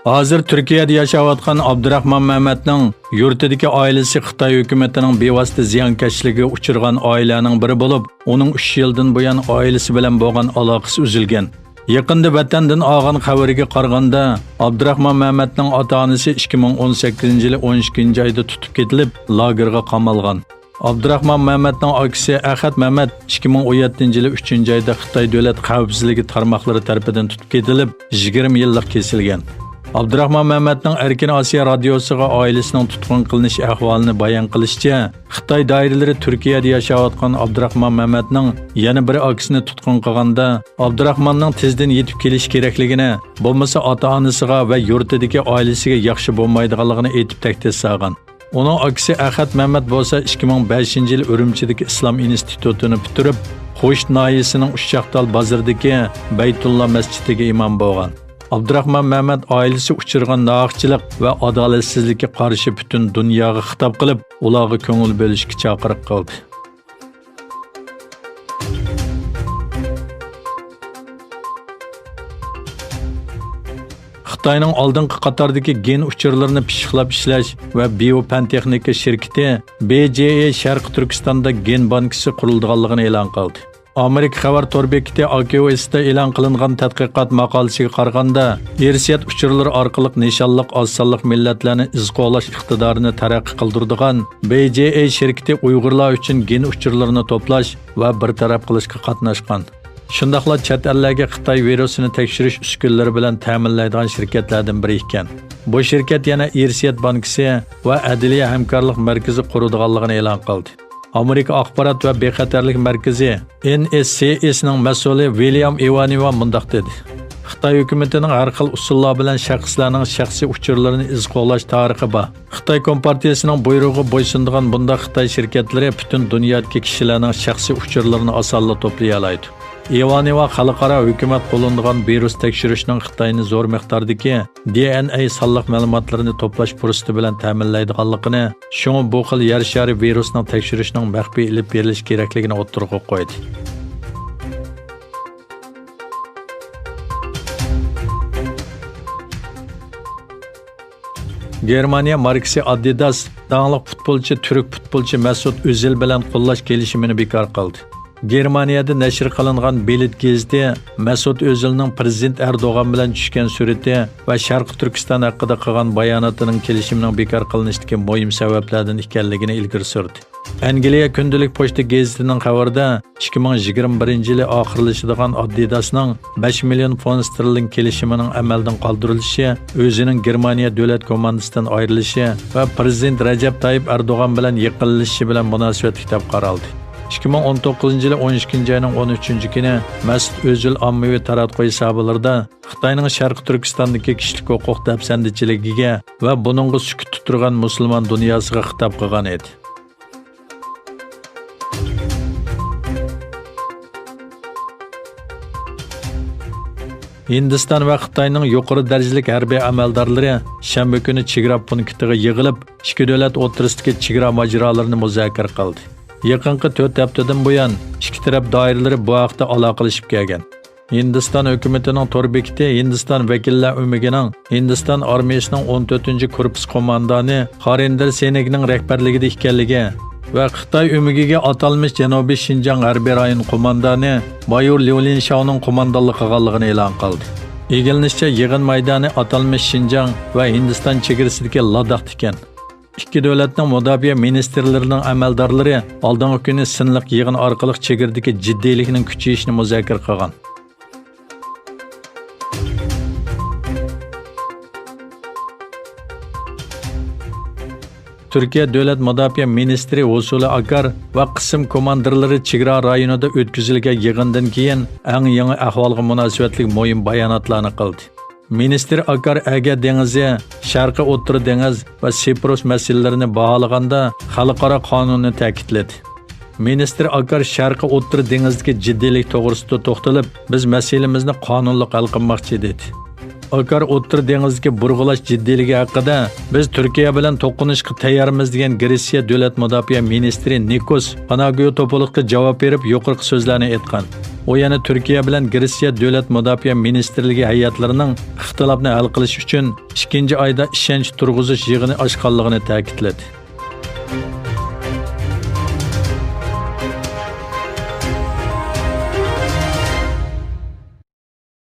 Hozir Turkiyada yashayotgan Abdurahmon Mehmetning yurtidagi oilasi Xitoy hukumatining bevosita ziyonkashligiga uchirgan oilaning biri bo'lib, uning 3 yildan buyon oilasi bilan bo'lgan aloqasi uzilgan. Yaqinda vatandan olgan xabariga qaraganda, Abdurahmon Mehmetning ota-onasi 2018-yil 12-oyda tutib ketilib, lagerga qamalgan. Abdurahmon Mehmetning akasi Ahad Mehmet 2017-yil 3-oyda Xitoy davlat xavfsizligi tarmoqlari tomonidan tutib ketilib, 20 yillik kesilgan. Abdurahmon Mehmetning Erkin Osiyo radiosiga oilasining tutqun qilinish ahvolini bayon qilishicha, Xitoy doiralari Turkiyada yashayotgan Abdurahmon Mehmetning yana bir akasini tutqun qilganda, Abdurahmonning tezdan yetib kelish kerakligini, bo'lmasa ota-onasiga va yurtidagi oilasiga yaxshi bo'lmaydiganligini aytib tahdid solgan. Uning akasi Ahad Mehmet bo'lsa 2005-yil Urumchidagi Islom institutini bitirib, Xo'sh noyisining Ushchaqdal bozoridagi Baytulloh masjidiga imom bo'lgan. Abdurahmon Mehmet ailesi uçurgan naqchilik ve adaletsizlikka qarshi bütün dunyoga xitob qilib, ularga ko'ngil bo'lishga chaqiriq qildi. Xitoyning oldingi qatordagi gen uchurlarini pishiqlab ishlash va biofan texnika shirkati BJE Sharq Turkistonda gen bankisi qurilganligini e'lon qildi. Amerika xabar torbekiti AQS'da e'lon qilingan tadqiqot maqolasiga qaraganda, irsiyat uchurlari orqali nishonliq oz-sonliq millatlarni izqolash iqtidorini taraqqiy qildiradigan BJE shirkati Uyg'urlar uchun gen uchurlarini to'plash va bartaraf qilishga qatnashgan. Shundaqla chet ellarga Xitoy virusini tekshirish uskunalari bilan ta'minlaydigan shirkatlardan biri ekan. Bu shirkat yana irsiyat bankisi va adliya hamkorlik markazi quradiganligini e'lon qildi. Amerika axborot va bexatarlik markazi NSCS'ning mas'uli William Ivanova mundaq dedi. Xitoy hukumatining har xil usullar bilan shaxslarning shaxsiy uchurlarini izqolash tarixi bor. Xitoy Kompartiyasining buyrug'iga bo'ysunadigan bunda Xitoy shirkatlari butun dunyodagi kishilarning shaxsiy uchurlarini osonlikcha to'play oladi. Ivanova xalqaro hukumat qo'llanadigan virus tekshirishning Xitoyni zo'r miqdordagi DNA sonliq ma'lumotlarini to'plash fursati bilan ta'minlaydiganligini, shunga bu xil yer shari virusning tekshirishning maxfiy ilib berilishi kerakligini o'ttirg'a qo'ydi. Germaniya markasi ئادىداس dağlıq futbolchi Türk futbolchi مەسۇت ئۆزىل bilan qo'llash kelishimini bekor qildi. Germaniyada nashr qilingan Bilet gazeti Mەsۇت ئۆزىلning prezident Erdo'g'an bilan tushgan surati va Sharq Turkiston haqida qilgan bayonotining kelishimining bekor qilinishidagi muhim sabablardan ekanligini ilgari surdi. Angliya kundalik pochta gazetining xabarida 2021-yili oxirlashadigan ئادىداسning 5 million fond sterling kelishimining amaldan qoldirilishi, o'zining Germaniya davlat komandasidan ayrilishi va prezident Recep Tayyip Erdo'g'an bilan yaqinlashishi bilan munosabat kitob qaraldi. 2019-yili 12-oyning 13-kuni Mەsۇt ئۆزىل ommaviy taratquy hisoblarida Xitoyning Sharq Turkistondagi kishilik huquq dafsandichiligiga va buningga sukut tuturgan musulmon dunyosiga xitob qilgan edi. Hindiston va Xitoyning yuqori darajalik harbiy amaldorlari shanba kuni chegara punktiga yig'ilib, ikki davlat o'rtasidagi chegara mojrolarini muzokara qildi. Yaqinqi 4 haftadan buyon ikki taraf doiralari bu haqda aloqalashib kelgan. Hindiston hukumatining tor bekiti Hindiston vakillar umigining Hindiston armiyasining 14-korpus qo'mondoni Harinder Senegning rahbarligida ekanligi va Xitoy umigiga atalmish Janubiy Shinjang harbiy rayon qo'mondoni Mayor Liulin Shaoning qo'mondonlik qilganligini e'lon qildi. Egilishicha yig'in maydoni atalmish Shinjang va Hindiston chegarasidagi Ladakh ekan. İki davlatning mudofaa ministrlarining amaldorlari oldingi kuni sinliq yig'in orqali chegaradagi jiddiylikning kuchayishini muzokara qilgan. Turkiya davlat mudofaa ministri Usuli Akar va qism komandirlari chegara rayonida o'tkazilgan yig'indan keyin eng yangi ahvolga munosabatli muhim bayonotlarni qildi. Minister Akar Ege dengizi, Sharqiy O'rta dengiz va Siprus masalalarini baholaganda xalqaro qonunni ta'kidladi. Minister Akar Sharqiy O'rta dengizidagi jiddiylik to'g'risida to'xtalib, biz masalamizni qonunli hal qilmoqchi dedi. Akar O'rta dengizidagi burg'ulash jiddiyligi haqida biz Turkiya bilan to'qinishga tayyormiz degan Gretsiya davlat mudofaa ministri Nikos Panagiotopoulosga javob berib, yuqorqi so'zlarni aytgan. O yana Türkiye bilan Gretsiya davlat mudofaa ministrligi hay'atlarining ixtilofni hal qilish uchun 2 oyda ishonch turg'izish yig'ini ochganligini ta'kidladi.